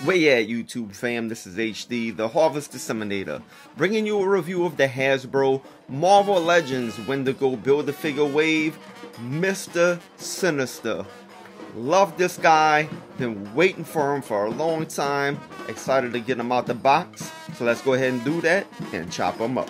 Way at YouTube fam, this is HD, the Harvest Disseminator, bringing you a review of the Hasbro Marvel Legends Wendigo Build-A-Figure Wave, Mr. Sinister. Love this guy, been waiting for him for a long time, excited to get him out the box, so let's go ahead and do that and chop him up.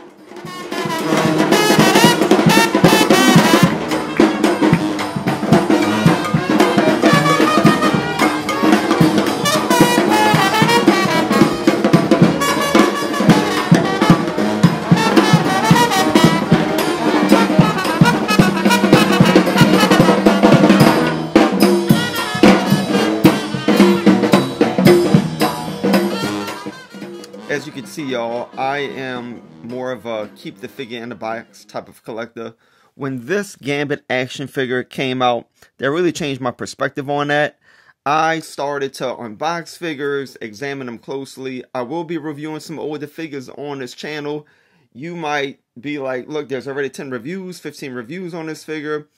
As you can see, y'all, I am more of a keep the figure in the box type of collector. When this Gambit action figure came out, that really changed my perspective on that. I started to unbox figures, examine them closely. I will be reviewing some older figures on this channel. You might be like, look, there's already 10 reviews, 15 reviews on this figure.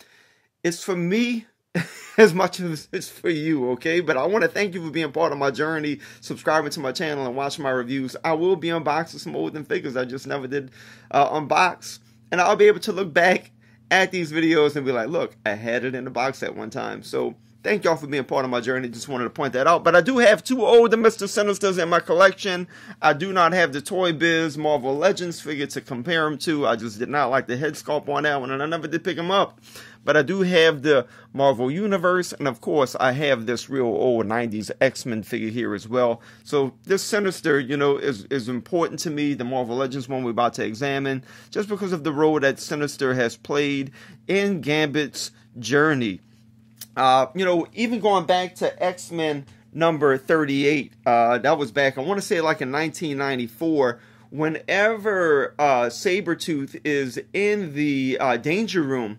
It's for me as much as it's for you, okay? But I want to thank you for being part of my journey, subscribing to my channel and watching my reviews. I will be unboxing some older figures I just never did unbox, and I'll be able to look back at these videos and be like, look, I had it in the box at one time. So thank y'all for being part of my journey. Just wanted to point that out. But I do have two older Mr. Sinisters in my collection. I do not have the Toy Biz Marvel Legends figure to compare them to. I just did not like the head sculpt on that one, and I never did pick them up. But I do have the Marvel Universe, and of course, I have this real old 90s X-Men figure here as well. So this Sinister, you know, is important to me, the Marvel Legends one we're about to examine, just because of the role that Sinister has played in Gambit's journey. You know, even going back to X-Men number 38, that was back, I want to say like in 1994, whenever Sabretooth is in the danger room,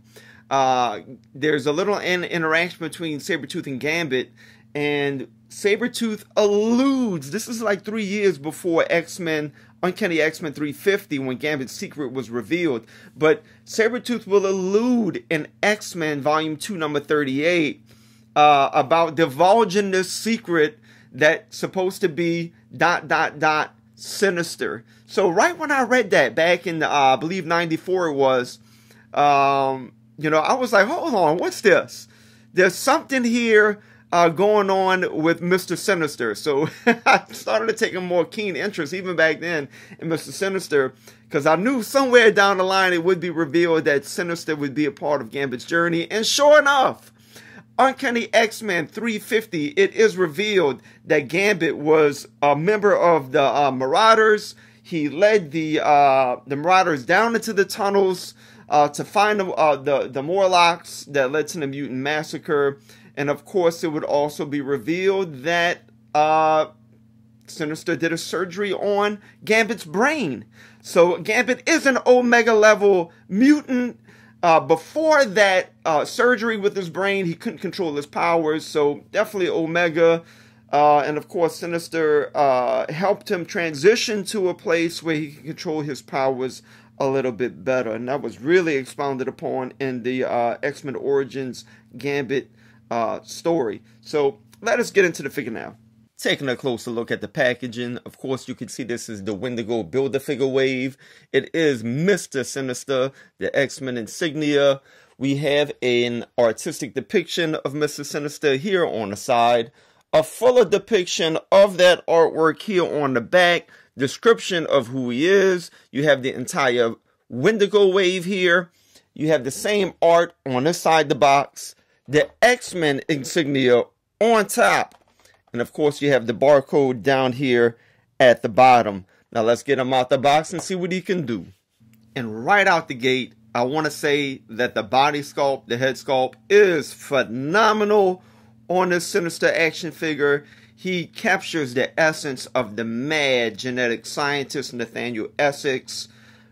there's a little interaction between Sabretooth and Gambit, and Sabretooth alludes, this is like 3 years before X-Men, Uncanny X-Men 350, when Gambit's secret was revealed, but Sabretooth will allude in X-Men Volume 2, number 38, about divulging this secret that's supposed to be ... Sinister. So right when I read that back in, I believe 94 it was, you know, I was like, hold on, what's this? There's something here going on with Mr. Sinister. So I started to take a more keen interest, even back then, in Mr. Sinister, because I knew somewhere down the line it would be revealed that Sinister would be a part of Gambit's journey. And sure enough, Uncanny X-Men 350, it is revealed that Gambit was a member of the Marauders. He led the Marauders down into the tunnels to find the Morlocks that led to the Mutant Massacre. And of course, it would also be revealed that Sinister did a surgery on Gambit's brain. So Gambit is an Omega level mutant. Before that surgery with his brain, he couldn't control his powers. So definitely Omega. And of course, Sinister helped him transition to a place where he could control his powers a little bit better, and that was really expounded upon in the X-Men Origins Gambit story. So let us get into the figure now. Taking a closer look at the packaging, of course you can see this is the Wendigo Build-A-Figure Wave. It is Mr. Sinister, the X-Men insignia. We have an artistic depiction of Mr. Sinister here on the side, a fuller depiction of that artwork here on the back, description of who he is. You have the entire Wendigo wave here. You have the same art on this side of the box, the X-Men insignia on top, and of course you have the barcode down here at the bottom. Now let's get him out the box and see what he can do. And right out the gate, I want to say that the body sculpt, the head sculpt, is phenomenal on this Sinister action figure. He captures the essence of the mad genetic scientist Nathaniel Essex.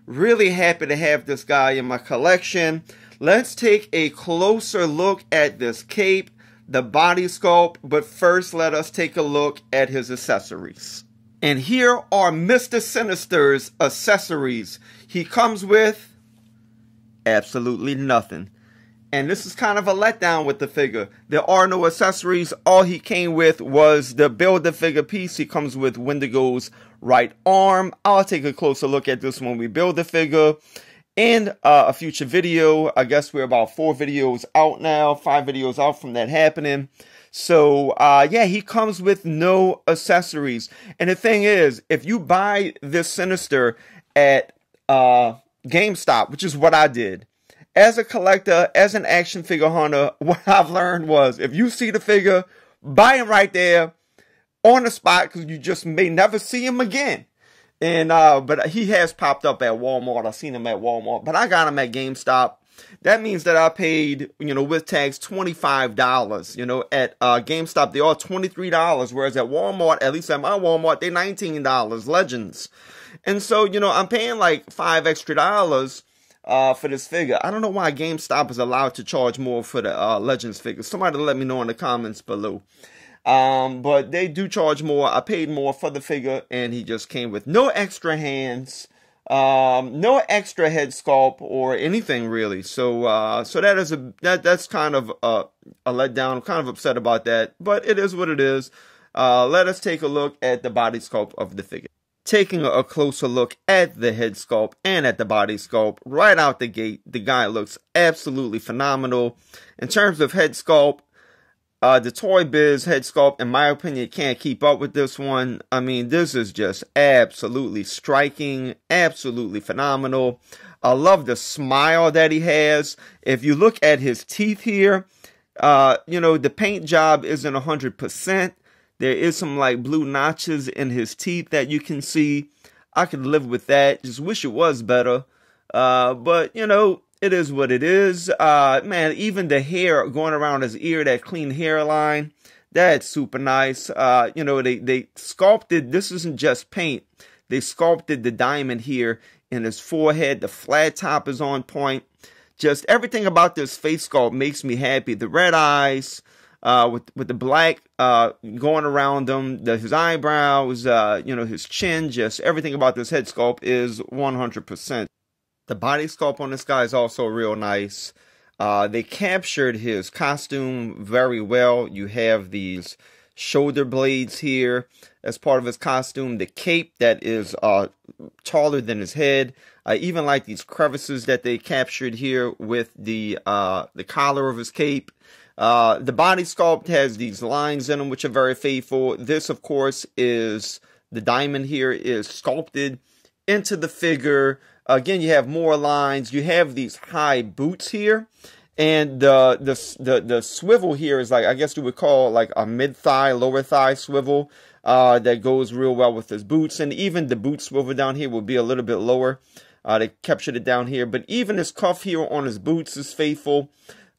Really happy to have this guy in my collection. Let's take a closer look at this cape, the body sculpt, but first let us take a look at his accessories. And here are Mr. Sinister's accessories. He comes with absolutely nothing. And this is kind of a letdown with the figure. There are no accessories. All he came with was the Build-A-Figure piece. He comes with Wendigo's right arm. I'll take a closer look at this when we build the figure in a future video. I guess we're about 4 videos out now, 5 videos out from that happening. So, yeah, he comes with no accessories. And the thing is, if you buy this Sinister at GameStop, which is what I did, as a collector, as an action figure hunter, what I've learned was, if you see the figure, buy him right there on the spot, because you just may never see him again. And but he has popped up at Walmart. I've seen him at Walmart, but I got him at GameStop. That means that I paid, you know, with tax, $25. You know, at GameStop they are $23, whereas at Walmart, at least at my Walmart, they're $19. Legends. And so, you know, I'm paying like $5 extra for this figure. I don't know why GameStop is allowed to charge more for the Legends figures. Somebody let me know in the comments below. But they do charge more. I paid more for the figure, and he just came with no extra hands, no extra head sculpt or anything really. So, so that is that's kind of a letdown. I'm kind of upset about that, but it is what it is. Let us take a look at the body sculpt of the figure. Taking a closer look at the head sculpt and at the body sculpt, right out the gate, the guy looks absolutely phenomenal. In terms of head sculpt, the Toy Biz head sculpt, in my opinion, can't keep up with this one. I mean, this is just absolutely striking, absolutely phenomenal. I love the smile that he has. If you look at his teeth here, you know, the paint job isn't 100%. There is some like blue notches in his teeth that you can see. I could live with that. Just wish it was better. But, you know, it is what it is. Man, even the hair going around his ear, that clean hairline, that's super nice. You know, they sculpted, this isn't just paint. They sculpted the diamond here in his forehead. The flat top is on point. Just everything about this face sculpt makes me happy. The red eyes, with the black going around them, his eyebrows, you know, his chin, just everything about this head sculpt is 100%. The body sculpt on this guy is also real nice. They captured his costume very well. You have these shoulder blades here as part of his costume. The cape that is taller than his head. I even like these crevices that they captured here with the collar of his cape. The body sculpt has these lines in them, which are very faithful. This, of course, is the diamond here is sculpted into the figure. Again, you have more lines. You have these high boots here, and the swivel here is like, I guess you would call like a mid thigh, lower thigh swivel that goes real well with his boots. And even the boot swivel down here will be a little bit lower. They captured it down here, but even his cuff here on his boots is faithful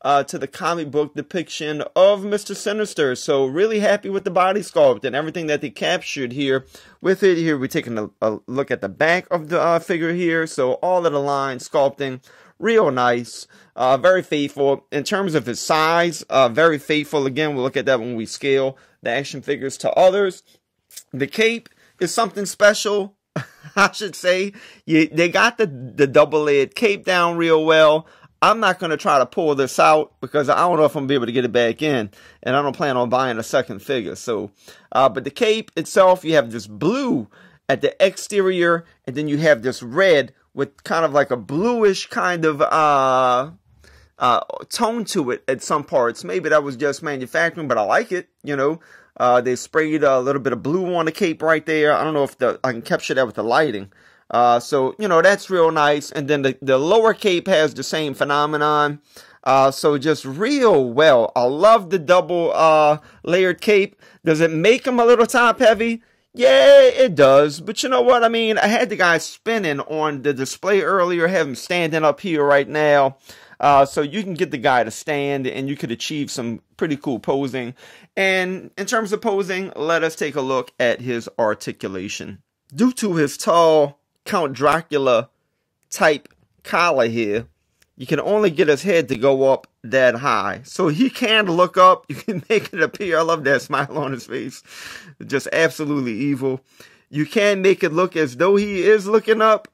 to the comic book depiction of Mr. Sinister. So really happy with the body sculpt and everything that they captured here with it. Here we're taking a look at the back of the figure here. So all of the line sculpting, real nice, very faithful. In terms of his size, very faithful. Again, we'll look at that when we scale the action figures to others. The cape is something special, I should say. They got the double-layered cape down real well. I'm not going to try to pull this out because I don't know if I'm going to be able to get it back in. And I don't plan on buying a second figure. So, but the cape itself, you have this blue at the exterior. And then you have this red with kind of like a bluish kind of tone to it at some parts. Maybe that was just manufacturing, but I like it. You know, they sprayed a little bit of blue on the cape right there. I don't know if I can capture that with the lighting. So, you know, that's real nice. And then the lower cape has the same phenomenon. So just real well. I love the double layered cape. Does it make him a little top heavy? Yeah, it does. But you know what? I mean, I had the guy spinning on the display earlier. I have him standing up here right now. So you can get the guy to stand and you could achieve some pretty cool posing. And in terms of posing, let us take a look at his articulation. Due to his tall Count Dracula type collar here, you can only get his head to go up that high. So he can look up. You can make it appear. I love that smile on his face. Just absolutely evil. You can make it look as though he is looking up.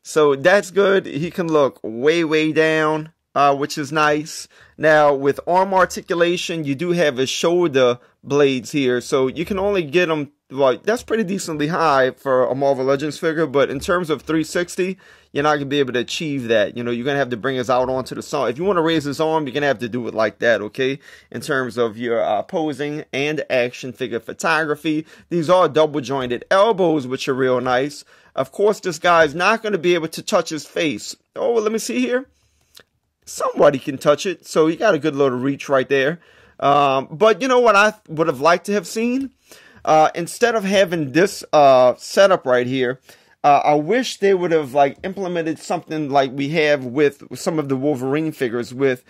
So that's good. He can look way, way down. which is nice. Now, with arm articulation, you do have his shoulder blades here, so you can only get them, like, that's pretty decently high for a Marvel Legends figure, but in terms of 360, you're not going to be able to achieve that. You know, you're going to have to bring us out onto the side. If you want to raise his arm, you're going to have to do it like that, okay? In terms of your posing and action figure photography. These are double jointed elbows, which are real nice. Of course, this guy's not going to be able to touch his face. Oh, let me see here. Somebody can touch it, so you got a good little reach right there. But you know what I would have liked to have seen? Instead of having this setup right here, I wish they would have like implemented something like we have with some of the Wolverine figures with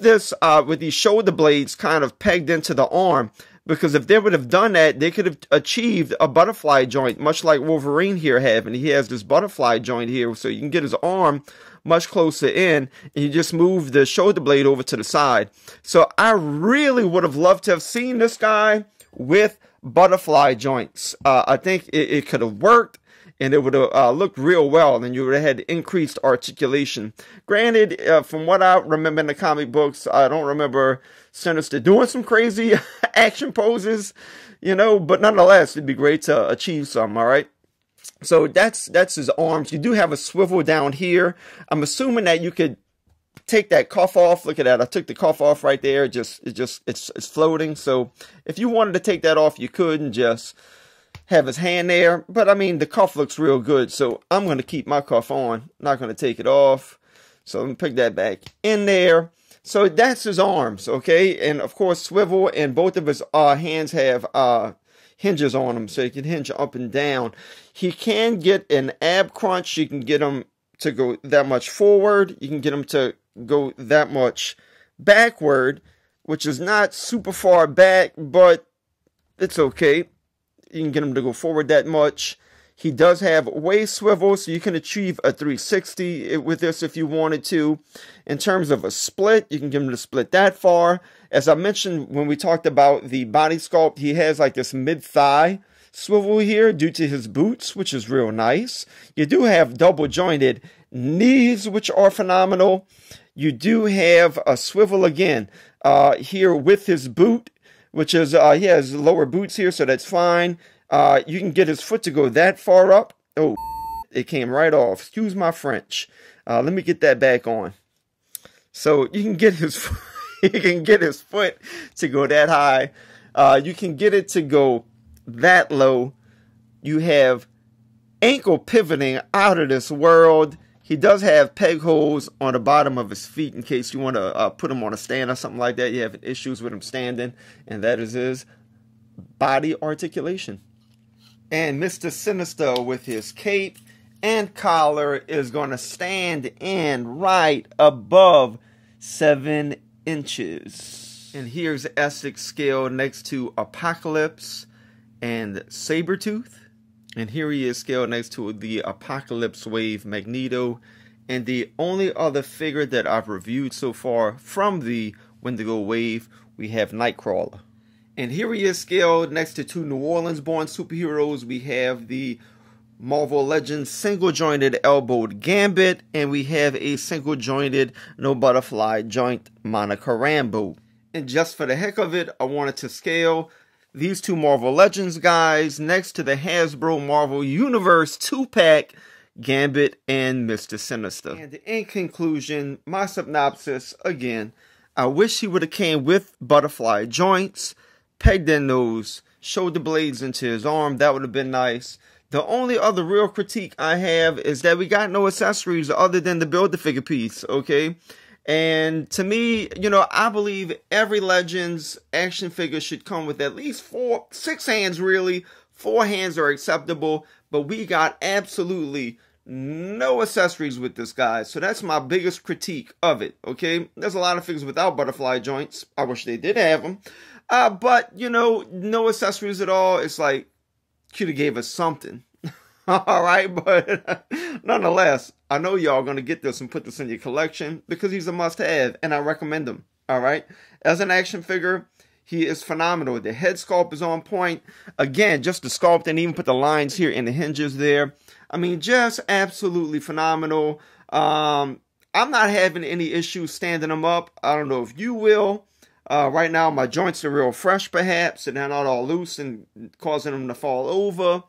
these shoulder blades kind of pegged into the arm. Because if they would have done that, they could have achieved a butterfly joint, much like Wolverine here have. And he has this butterfly joint here, so you can get his arm much closer in, and you just move the shoulder blade over to the side. So I really would have loved to have seen this guy with butterfly joints. I think it could have worked, and it would have looked real well, and you would have had increased articulation. Granted, from what I remember in the comic books, I don't remember Sinister doing some crazy action poses, you know, but nonetheless, it'd be great to achieve some, all right? So that's his arms. You do have a swivel down here. I'm assuming that you could take that cuff off. Look at that. I took the cuff off right there. It's floating. So if you wanted to take that off, you could and just have his hand there. But I mean, the cuff looks real good. So I'm going to keep my cuff on. Not going to take it off. So let me pick that back in there. So that's his arms, okay? And of course, swivel, and both of his hands have hinges on them, so you can hinge up and down. He can get an ab crunch. You can get him to go that much forward. You can get him to go that much backward, which is not super far back, but it's okay. You can get him to go forward that much. He does have waist swivel, so you can achieve a 360 with this if you wanted to. In terms of a split, you can get him to split that far. As I mentioned when we talked about the body sculpt, he has like this mid-thigh swivel here due to his boots, which is real nice. You do have double jointed knees, which are phenomenal. You do have a swivel again here with his boot, which is, he has lower boots here, so that's fine. You can get his foot to go that far up. Oh, it came right off. Excuse my French. Let me get that back on. So you can get his foot to go that high. You can get it to go that low. You have ankle pivoting out of this world. He does have peg holes on the bottom of his feet in case you want to put him on a stand or something like that. You have issues with him standing, and that is his body articulation. And Mr. Sinister with his cape and collar is going to stand in right above 7 inches. And here's Essex scale next to Apocalypse and Sabretooth. And here he is scaled next to the Apocalypse Wave Magneto. And the only other figure that I've reviewed so far from the Wendigo Wave, we have Nightcrawler. And here he is scaled next to 2 New Orleans born superheroes. We have the Marvel Legends single jointed elbowed Gambit, and we have a single jointed no butterfly joint Monica Rambeau. And just for the heck of it, I wanted to scale these 2 Marvel Legends guys next to the Hasbro Marvel Universe 2-pack Gambit and Mr. Sinister. And in conclusion, my synopsis again, I wish he would have came with butterfly joints, pegged in those shoulder blades into his arm. That would have been nice. The only other real critique I have is that we got no accessories other than the Build-A-Figure piece, okay? And to me, you know, I believe every Legends action figure should come with at least 6 hands really. 4 hands are acceptable, but we got absolutely no accessories with this guy. So that's my biggest critique of it, okay? There's a lot of figures without butterfly joints. I wish they did have them. But, you know, no accessories at all. It's like, could have gave us something. All right, but nonetheless, I know y'all going to get this and put this in your collection because he's a must-have, and I recommend him. All right? As an action figure, he is phenomenal. The head sculpt is on point. Again, just the sculpt and even put the lines here and the hinges there. I mean, just absolutely phenomenal. I'm not having any issues standing them up. I don't know if you will. Right now, my joints are real fresh, perhaps, and they're not all loose and causing them to fall over.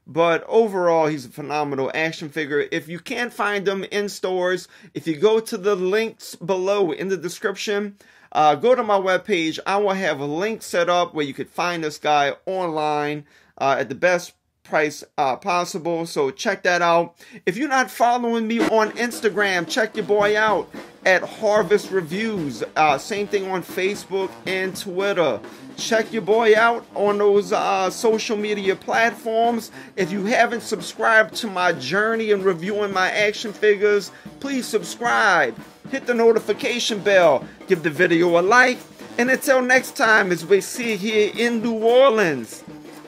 But overall, he's a phenomenal action figure. If you can't find them in stores, if you go to the links below in the description, go to my webpage. I will have a link set up where you could find this guy online at the best price possible. So check that out. If you're not following me on Instagram, check your boy out at Harvest Reviews. Same thing on Facebook and Twitter. Check your boy out on those social media platforms. If you haven't subscribed to my journey in reviewing my action figures, please subscribe. Hit the notification bell. Give the video a like. And until next time, as we see here in New Orleans,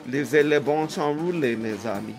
laissez le bon temps rouler, mes amis.